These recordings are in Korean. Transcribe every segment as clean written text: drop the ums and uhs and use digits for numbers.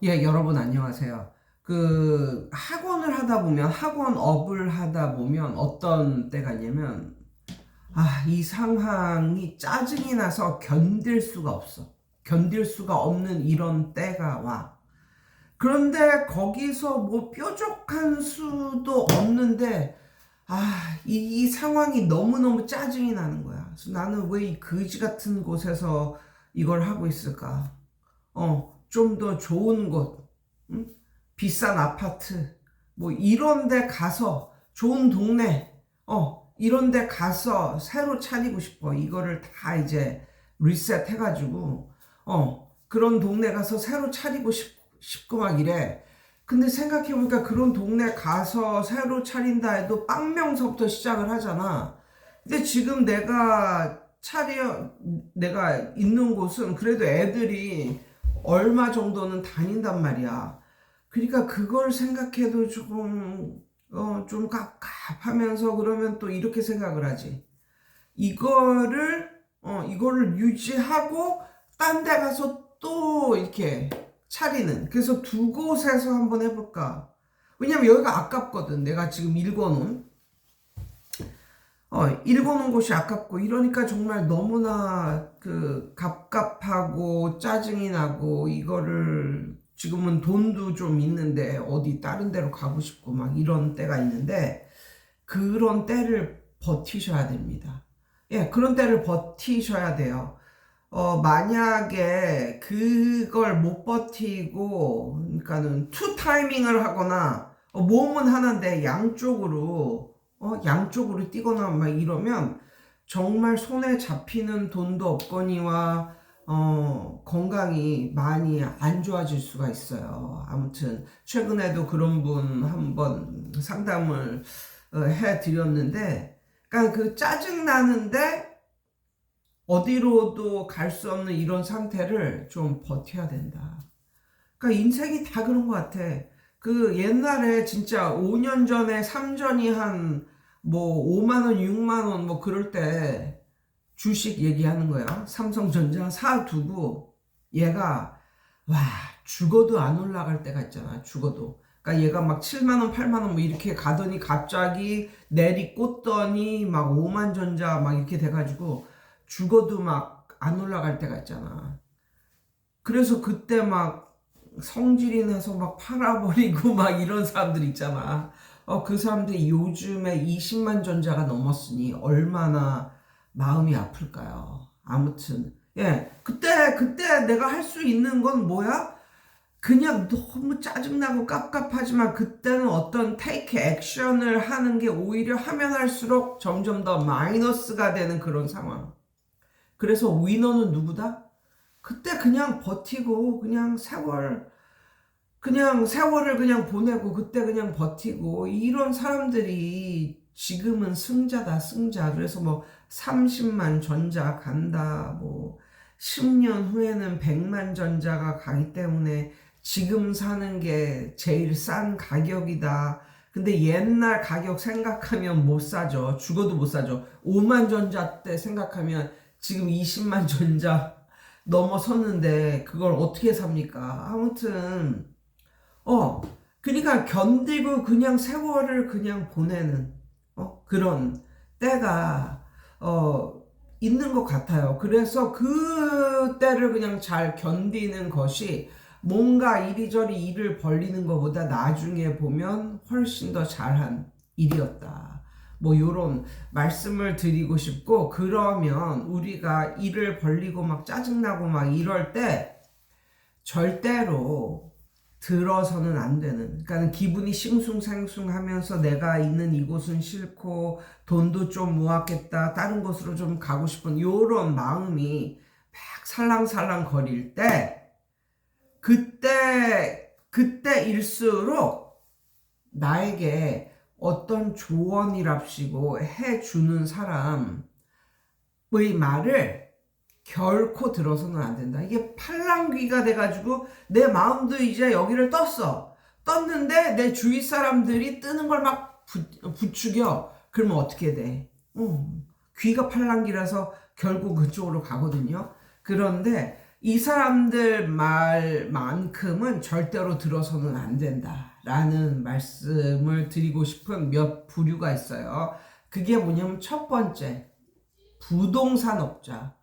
예, 여러분 안녕하세요. 학원을 하다 보면, 학원업을 하다 보면 어떤 때가 있냐면, 이 상황이 짜증이 나서 견딜 수가 없어. 견딜 수가 없는 이런 때가 와. 그런데 거기서 뭐 뾰족한 수도 없는데, 이 상황이 너무너무 짜증이 나는 거야. 그래서 나는 왜 이 거지 같은 곳에서 이걸 하고 있을까? 좀 더 좋은 곳, 응? 비싼 아파트, 뭐 이런 데 가서 좋은 동네, 이런 데 가서 새로 차리고 싶어. 이거를 다 이제 리셋 해가지고, 그런 동네 가서 새로 차리고 싶고 막 이래. 근데 생각해보니까 그런 동네 가서 새로 차린다 해도 빵명서부터 시작을 하잖아. 근데 지금 내가 있는 곳은 그래도 애들이 얼마 정도는 다닌단 말이야. 그러니까 그걸 생각해도 좀 갑갑하면서 그러면 또 이렇게 생각을 하지. 이거를 유지하고 딴 데 가서 또 이렇게 차리는. 그래서 두 곳에서 한번 해볼까. 왜냐면 여기가 아깝거든. 내가 지금 읽어놓은 곳이 아깝고 이러니까 정말 너무나 갑갑하고 짜증이 나고 이거를 지금은 돈도 좀 있는데 어디 다른 데로 가고 싶고 막 이런 때가 있는데 그런 때를 버티셔야 됩니다. 예, 그런 때를 버티셔야 돼요. 만약에 그걸 못 버티고, 그러니까는 투 타이밍을 하거나, 몸은 하나인데 양쪽으로 뛰거나 막 이러면 정말 손에 잡히는 돈도 없거니와, 건강이 많이 안 좋아질 수가 있어요. 아무튼, 최근에도 그런 분 한번 상담을 해 드렸는데, 그러니까 그 짜증나는데, 어디로도 갈 수 없는 이런 상태를 좀 버텨야 된다. 그러니까 인생이 다 그런 것 같아. 그 옛날에 진짜 5년 전에 삼전이 한 뭐 5만 원, 6만 원 뭐 그럴 때 주식 얘기하는 거야. 삼성전자 사두고 얘가 와 죽어도 안 올라갈 때가 있잖아. 죽어도. 그러니까 얘가 막 7만 원, 8만 원 뭐 이렇게 가더니 갑자기 내리꽂더니 막 5만 전자 막 이렇게 돼가지고 죽어도 막 안 올라갈 때가 있잖아. 그래서 그때 막 성질이 나서 막 팔아버리고 막 이런 사람들 있잖아. 그 사람들이 요즘에 20만 전자가 넘었으니 얼마나 마음이 아플까요? 아무튼, 예. 그때 내가 할 수 있는 건 뭐야? 그냥 너무 짜증나고 깝깝하지만 그때는 어떤 테이크 액션을 하는 게 오히려 하면 할수록 점점 더 마이너스가 되는 그런 상황. 그래서 위너는 누구다? 그때 그냥 버티고 그냥 세월을 그냥 보내고 그때 그냥 버티고 이런 사람들이 지금은 승자다 승자. 그래서 뭐 30만 전자 간다 뭐 10년 후에는 100만 전자가 가기 때문에 지금 사는 게 제일 싼 가격이다. 근데 옛날 가격 생각하면 못 사죠. 죽어도 못 사죠. 5만 전자 때 생각하면 지금 20만 전자 넘어섰는데 그걸 어떻게 삽니까? 아무튼 어 그러니까 견디고 그냥 세월을 그냥 보내는 그런 때가 있는 것 같아요. 그래서 그 때를 그냥 잘 견디는 것이 뭔가 이리저리 일을 벌리는 것보다 나중에 보면 훨씬 더 잘한 일이었다. 뭐 요런 말씀을 드리고 싶고, 그러면 우리가 일을 벌리고 막 짜증나고 막 이럴 때 절대로 들어서는 안 되는, 그러니까 기분이 싱숭생숭하면서 내가 있는 이곳은 싫고 돈도 좀 모았겠다 다른 곳으로 좀 가고 싶은 요런 마음이 막 살랑살랑 거릴 때 그때일수록 나에게 어떤 조언이랍시고 해주는 사람의 말을 결코 들어서는 안 된다. 이게 팔랑귀가 돼가지고 내 마음도 이제 여기를 떴는데 내 주위 사람들이 뜨는 걸 막 부추겨. 그러면 어떻게 돼? 귀가 팔랑귀라서 결국 그쪽으로 가거든요. 그런데 이 사람들 말만큼은 절대로 들어서는 안 된다라는 말씀을 드리고 싶은 몇 부류가 있어요. 그게 뭐냐면 첫 번째, 부동산업자.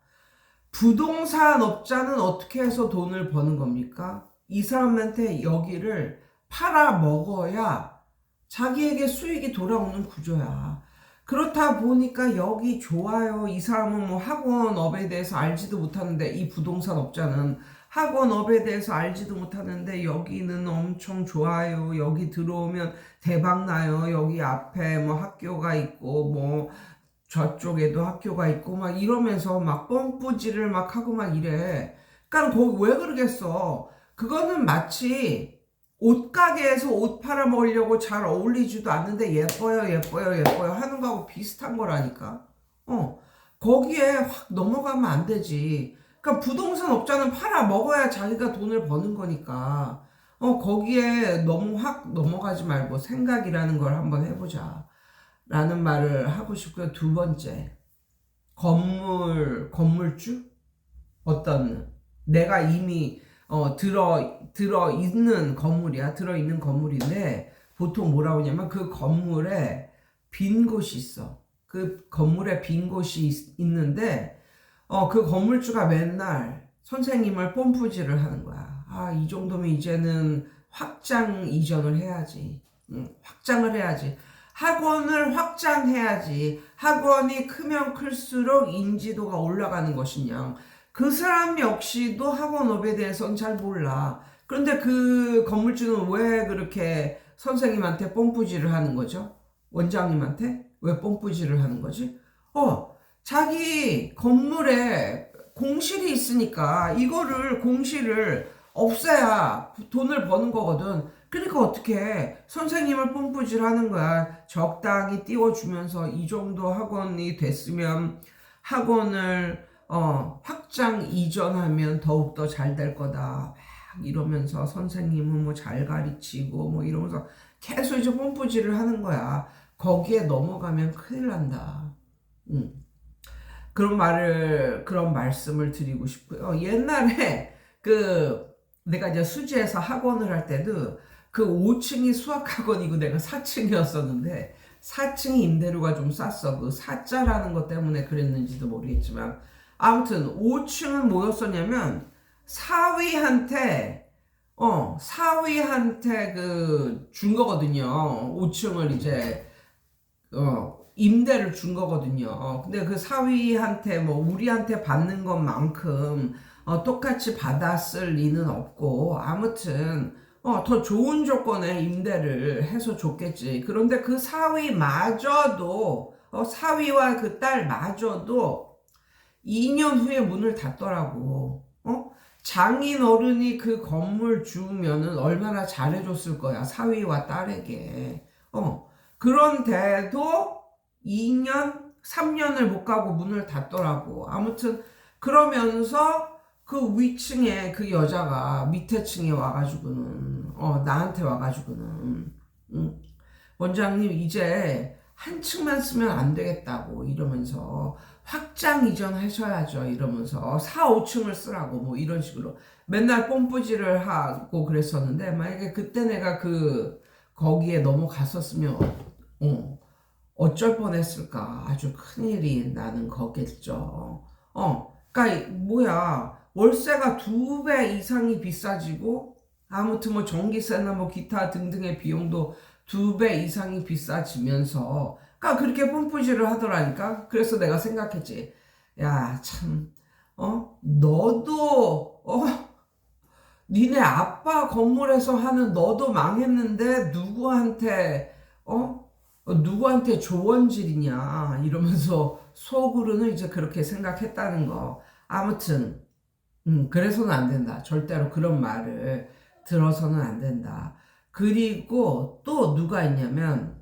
부동산업자는 어떻게 해서 돈을 버는 겁니까? 이 사람한테 여기를 팔아 먹어야 자기에게 수익이 돌아오는 구조야. 그렇다 보니까 여기 좋아요. 이 사람은 뭐 학원업에 대해서 알지도 못하는데, 이 부동산업자는 학원업에 대해서 알지도 못하는데 여기는 엄청 좋아요. 여기 들어오면 대박 나요. 여기 앞에 뭐 학교가 있고 뭐 저쪽에도 학교가 있고 막 이러면서 막 pompu질을 막 하고 막 이래. 그러니까 거기 왜 그러겠어? 그거는 마치 옷가게에서 옷 팔아 먹으려고 잘 어울리지도 않는데 예뻐요 예뻐요 예뻐요 하는 거하고 비슷한 거라니까. 거기에 확 넘어가면 안 되지. 그러니까 부동산 업자는 팔아 먹어야 자기가 돈을 버는 거니까 거기에 너무 확 넘어가지 말고 생각이라는 걸 한번 해보자 라는 말을 하고 싶고요. 두 번째, 건물주? 어떤 내가 이미 들어 있는 건물이야. 들어 있는 건물인데 보통 뭐라고 하냐면 그 건물에 빈 곳이 있어. 그 건물에 빈 곳이 있는데 그 건물주가 맨날 선생님을 뽐뿌질을 하는 거야. 아, 이 정도면 이제는 확장 이전을 해야지. 확장을 해야지. 학원을 확장해야지. 학원이 크면 클수록 인지도가 올라가는 것이냐. 그 사람 역시도 학원업에 대해서는 잘 몰라. 그런데 그 건물주는 왜 그렇게 선생님한테 뽐뿌질을 하는 거죠? 원장님한테? 왜 뽐뿌질을 하는 거지? 자기 건물에 공실이 있으니까 이거를 공실을 없애야 돈을 버는 거거든. 그러니까 어떻게 선생님을 뽐뿌질 하는 거야. 적당히 띄워주면서 이 정도 학원이 됐으면 학원을 확장 이전하면 더욱더 잘 될 거다. 막 이러면서 선생님은 뭐 잘 가르치고 뭐 이러면서 계속 이제 뽐뿌질을 하는 거야. 거기에 넘어가면 큰일 난다. 그런 말씀을 드리고 싶고요. 옛날에 내가 이제 수지에서 학원을 할 때도 그 5층이 수학학원이고 내가 4층이었었는데 4층이 임대료가 좀 쌌어. 그 사자라는 것 때문에 그랬는지도 모르겠지만 아무튼 5층은 뭐였었냐면 사위한테 준 거거든요. 5층을 이제 임대를 준 거거든요. 근데 그 사위한테 뭐 우리한테 받는 것만큼 똑같이 받았을 리는 없고 아무튼 더 좋은 조건의 임대를 해서 줬겠지. 그런데 그 사위마저도 사위와 그 딸마저도 2년 후에 문을 닫더라고. 장인 어른이 그 건물 주면은 얼마나 잘해줬을 거야. 사위와 딸에게. 그런데도 2년, 3년을 못 가고 문을 닫더라고. 아무튼 그러면서 그 위층에 그 여자가 밑에 층에 와가지고는 나한테 와가지고는 원장님 이제 한 층만 쓰면 안 되겠다고 이러면서 확장 이전하셔야죠 이러면서 4, 5층을 쓰라고 뭐 이런 식으로 맨날 뽐뿌질을 하고 그랬었는데 만약에 그때 내가 거기에 넘어갔었으면 어쩔 뻔했을까. 아주 큰일이 나는 거겠죠. 그러니까 뭐야 월세가 2배 이상이 비싸지고 아무튼 뭐 전기세나 뭐 기타 등등의 비용도 2배 이상이 비싸지면서 그러니까 그렇게 뽐뿌질을 하더라니까. 그래서 내가 생각했지. 야, 참 너도 니네 아빠 건물에서 하는 너도 망했는데 누구한테 조언질이냐 이러면서 속으로는 이제 그렇게 생각했다는 거. 아무튼 그래서는 안 된다. 절대로 그런 말을 들어서는 안 된다. 그리고 또 누가 있냐면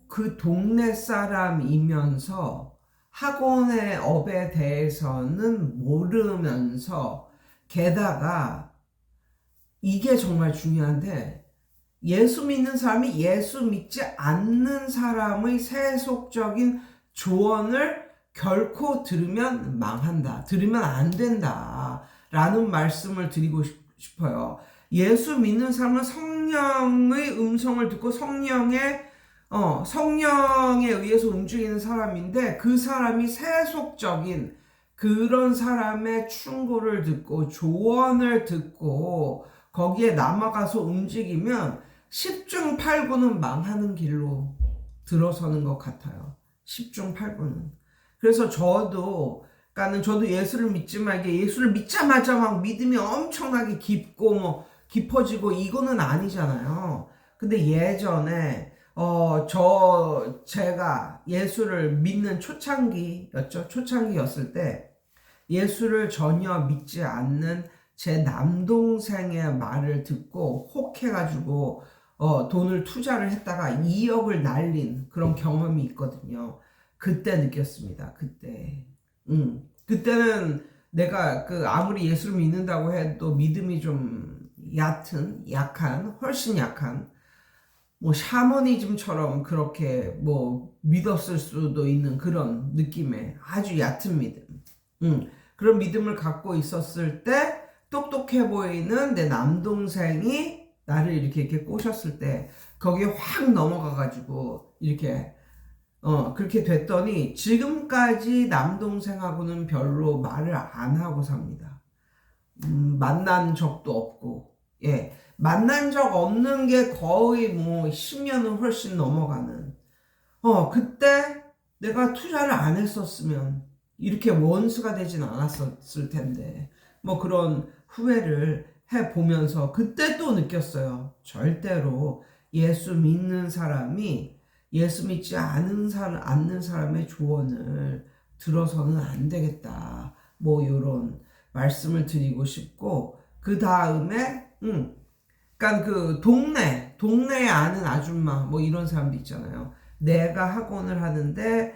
그 동네 사람이면서 학원의 업에 대해서는 모르면서 게다가 이게 정말 중요한데 예수 믿는 사람이 예수 믿지 않는 사람의 세속적인 조언을 결코 들으면 망한다. 들으면 안 된다. 라는 말씀을 드리고 싶어요. 예수 믿는 사람은 성령의 음성을 듣고 성령에 의해서 움직이는 사람인데, 그 사람이 세속적인 그런 사람의 충고를 듣고 조언을 듣고 거기에 남아가서 움직이면 10중 8구는 망하는 길로 들어서는 것 같아요. 10중 8구는. 그래서 저도 예수를 믿지만 이게 예수를 믿자마자 막 믿음이 엄청나게 깊고 뭐 깊어지고 이거는 아니잖아요. 근데 예전에 제가 예수를 믿는 초창기였을 때 예수를 전혀 믿지 않는 제 남동생의 말을 듣고 혹해가지고 돈을 투자를 했다가 2억을 날린 그런 경험이 있거든요. 그때 느꼈습니다. 그때는 내가 아무리 예수를 믿는다고 해도 믿음이 좀 훨씬 약한 뭐 샤머니즘처럼 그렇게 뭐 믿었을 수도 있는 그런 느낌의 아주 얕은 믿음. 그런 믿음을 갖고 있었을 때 똑똑해 보이는 내 남동생이 나를 이렇게 꼬셨을 때 거기에 확 넘어가가지고 이렇게 그렇게 됐더니 지금까지 남동생하고는 별로 말을 안 하고 삽니다. 만난 적도 없고, 예. 만난 적 없는 게 거의 뭐 10년은 훨씬 넘어가는. 그때 내가 투자를 안 했었으면 이렇게 원수가 되진 않았었을 텐데, 뭐 그런 후회를 해보면서 그때 또 느꼈어요. 절대로 예수 믿는 사람이 예수 믿지 않는 사람의 조언을 들어서는 안 되겠다. 뭐 요런 말씀을 드리고 싶고, 그 다음에 그러니까 그 동네에 아는 아줌마 뭐 이런 사람도 있잖아요. 내가 학원을 하는데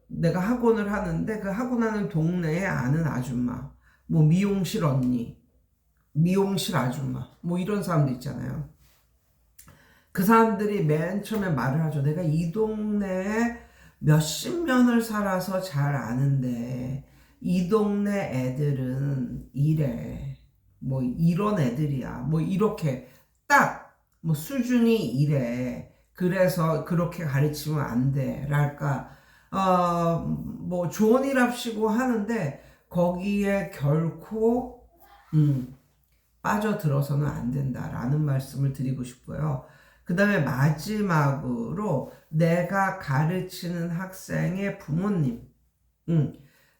내가 학원을 하는데 그 학원하는 동네에 아는 아줌마, 뭐 미용실 언니, 미용실 아줌마, 뭐 이런 사람도 있잖아요. 그 사람들이 맨 처음에 말을 하죠. 내가 이 동네에 몇십 년을 살아서 잘 아는데 이 동네 애들은 이래. 뭐 이런 애들이야. 뭐 이렇게 딱 뭐 수준이 이래. 그래서 그렇게 가르치면 안 돼. 랄까. 뭐 조언이랍시고 하는데 거기에 결코 빠져들어서는 안 된다라는 말씀을 드리고 싶고요. 그 다음에 마지막으로 내가 가르치는 학생의 부모님,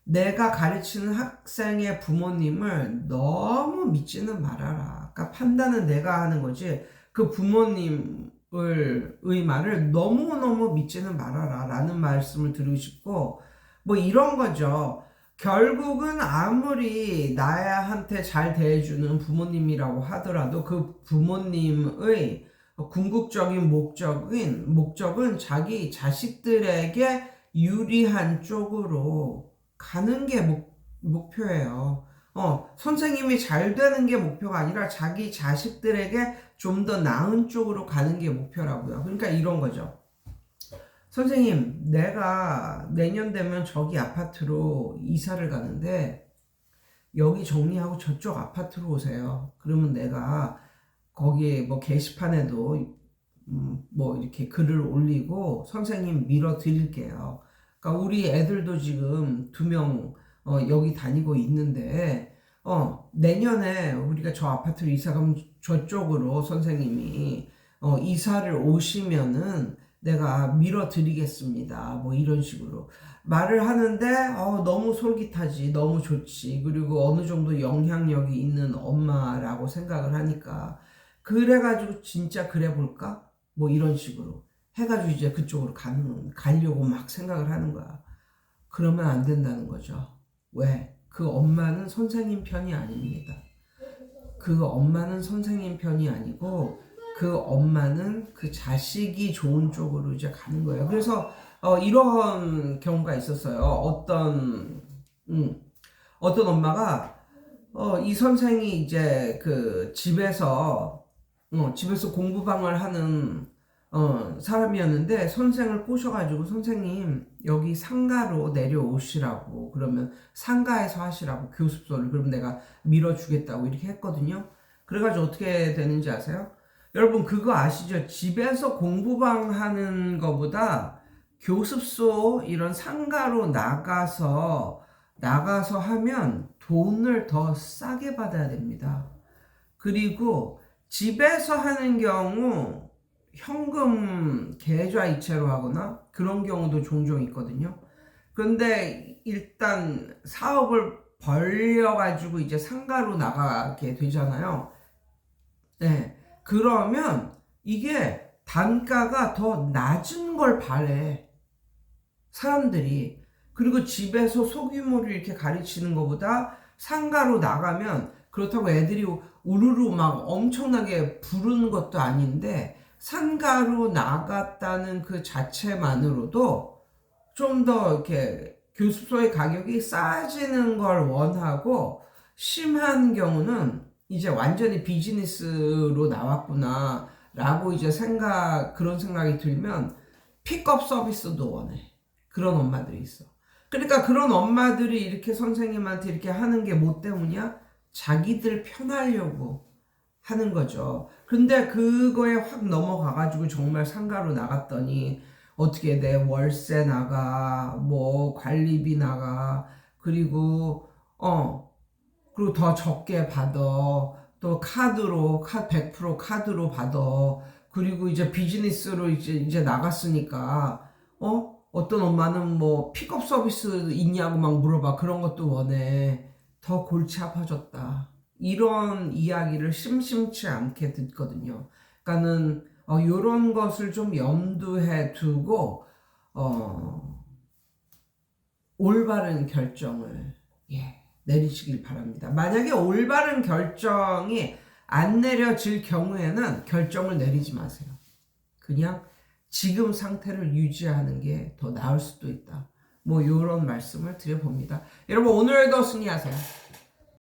내가 가르치는 학생의 부모님을 너무 믿지는 말아라. 그러니까 판단은 내가 하는 거지 그 부모님의 말을 너무너무 믿지는 말아라 라는 말씀을 드리고 싶고, 뭐 이런 거죠. 결국은 아무리 나한테 잘 대해주는 부모님이라고 하더라도 그 부모님의 궁극적인 목적은 자기 자식들에게 유리한 쪽으로 가는 게 목표예요. 선생님이 잘 되는 게 목표가 아니라 자기 자식들에게 좀 더 나은 쪽으로 가는 게 목표라고요. 그러니까 이런 거죠. 선생님, 내가 내년 되면 저기 아파트로 이사를 가는데 여기 정리하고 저쪽 아파트로 오세요. 그러면 내가 거기에 뭐 게시판에도 뭐 이렇게 글을 올리고 선생님 밀어 드릴게요. 그러니까 우리 애들도 지금 2명 여기 다니고 있는데 내년에 우리가 저 아파트로 이사 가면 저쪽으로 선생님이 이사를 오시면은 내가 밀어 드리겠습니다. 뭐 이런 식으로 말을 하는데 너무 솔깃하지, 너무 좋지. 그리고 어느 정도 영향력이 있는 엄마라고 생각을 하니까 그래가지고 진짜 그래 볼까? 뭐 이런 식으로 해가지고 이제 그쪽으로 가려고 막 생각을 하는 거야. 그러면 안 된다는 거죠. 왜? 그 엄마는 선생님 편이 아닙니다. 그 엄마는 선생님 편이 아니고 그 엄마는 그 자식이 좋은 쪽으로 이제 가는 거예요. 그래서 이런 경우가 있었어요. 어떤 엄마가 이 선생이 이제 그 집에서 공부방을 하는 사람이었는데 선생을 꼬셔가지고 선생님 여기 상가로 내려오시라고 그러면 상가에서 하시라고 교습소를 그럼 내가 밀어주겠다고 이렇게 했거든요. 그래가지고 어떻게 되는지 아세요? 여러분 그거 아시죠? 집에서 공부방 하는 거보다 교습소 이런 상가로 나가서 하면 돈을 더 싸게 받아야 됩니다. 그리고 집에서 하는 경우 현금 계좌 이체로 하거나 그런 경우도 종종 있거든요. 근데 일단 사업을 벌려가지고 이제 상가로 나가게 되잖아요. 네. 그러면 이게 단가가 더 낮은 걸 바래. 사람들이. 그리고 집에서 소규모를 이렇게 가르치는 것보다 상가로 나가면 그렇다고 애들이 우르르 막 엄청나게 부르는 것도 아닌데 상가로 나갔다는 그 자체만으로도 좀 더 이렇게 교습소의 가격이 싸지는 걸 원하고 심한 경우는 이제 완전히 비즈니스로 나왔구나 라고 이제 그런 생각이 들면 픽업 서비스도 원해. 그런 엄마들이 있어. 그러니까 그런 엄마들이 이렇게 선생님한테 이렇게 하는 게 뭐 때문이야? 자기들 편하려고 하는 거죠. 근데 그거에 확 넘어가가지고 정말 상가로 나갔더니 어떻게 내 월세 나가, 뭐 관리비 나가, 그리고 그리고 더 적게 받아. 또 100% 카드로 받아. 그리고 이제 비즈니스로 이제 나갔으니까, 어떤 엄마는 뭐 픽업 서비스 있냐고 막 물어봐. 그런 것도 원해. 더 골치 아파졌다. 이런 이야기를 심심치 않게 듣거든요. 그러니까는, 요런 것을 좀 염두에 두고, 올바른 결정을, 내리시길 바랍니다. 만약에 올바른 결정이 안 내려질 경우에는 결정을 내리지 마세요. 그냥 지금 상태를 유지하는 게 더 나을 수도 있다. 뭐 이런 말씀을 드려봅니다. 여러분 오늘도 승리하세요.